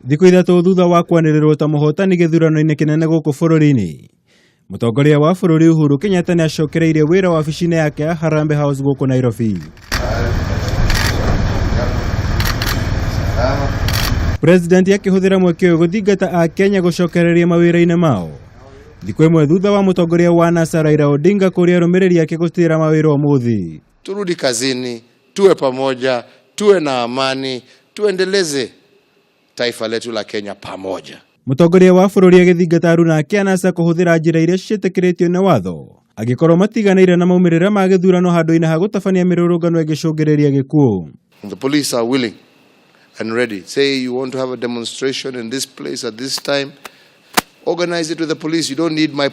Thiku ithatu thutha wa kwanirirwo ta muhotani githurano-ini kinene guku bururi-ini, Mutongoria wa bururi Uhuru Kenyatta ni acokereirie wira wabici-ini yake ya Harambee House guku Nairobi. President akihuthira mweke uyu guthingata a Kenya gucokereria mawira-ini mao. Thiku imwe thutha wa mutongoria wa NASA Raila Odinga kuria rumiriri yake gutira mawira umuthi. Turudi kazini, tuwe pamoja, tuwe na amani, tuendeleze taifa letu la Kenya pamoja. Mutongoria wa bururi agithingata aruna ake a NASA kuhuthira njira iria ciitikiritio ni watho, agikorwo mataiganiire na maumirira ma githurano handu-ini ha gutabania mirurungano igicungiriria gikuo. The police are willing and ready. Say you want to have a demonstration in this place at this time, organize it with the police. You don't need my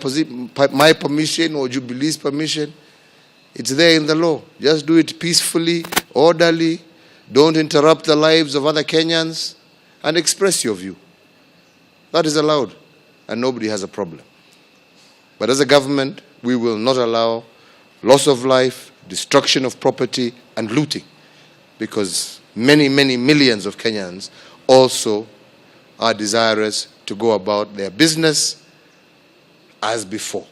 permission or Jubilee's permission. It's there in the law. Just do it peacefully, orderly. Don't interrupt the lives of other Kenyans and express your view. That is allowed and nobody has a problem. But as a government, we will not allow loss of life, destruction of property and looting, because many millions of Kenyans also are desirous to go about their business as before.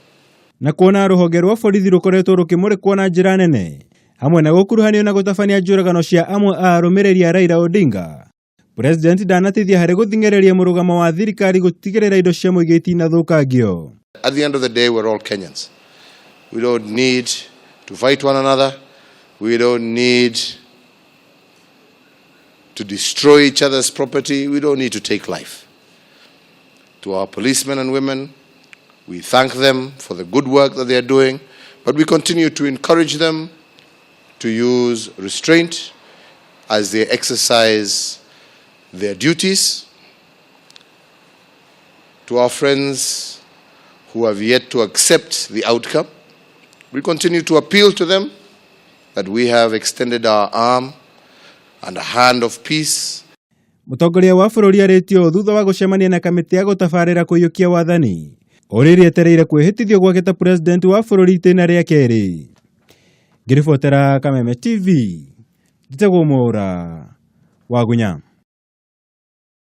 Na kuona ruhonge rwa borithi rukoretwo rukimurikwo na njira nene hamwe na gukuruhanio na gutabania njuragano cia amwe a arumiriri a Raila Odinga, President ndanatithia hari guthingereria murugamo wa thirikari gutigirira indo cia muingi itinathukangio. At the end of the day, we're all Kenyans. We don't need to fight one another. We don't need to destroy each other's property. We don't need to take life. To our policemen and women, we thank them for the good work that they are doing, but we continue to encourage them to use restraint as they exercise their duties. To our friends who have yet to accept the outcome, we continue to appeal to them that we have extended our arm and a hand of peace. Mutongoria wa bururi aritio thutha wa gucemania na kamiti ya gutabarira kuyukia wathani, oriri etereire kwihitithio gwake ta president wa bururi itena ria keri. Ngiribotera Kameme TV, Gitagwo Mura, Wagunya.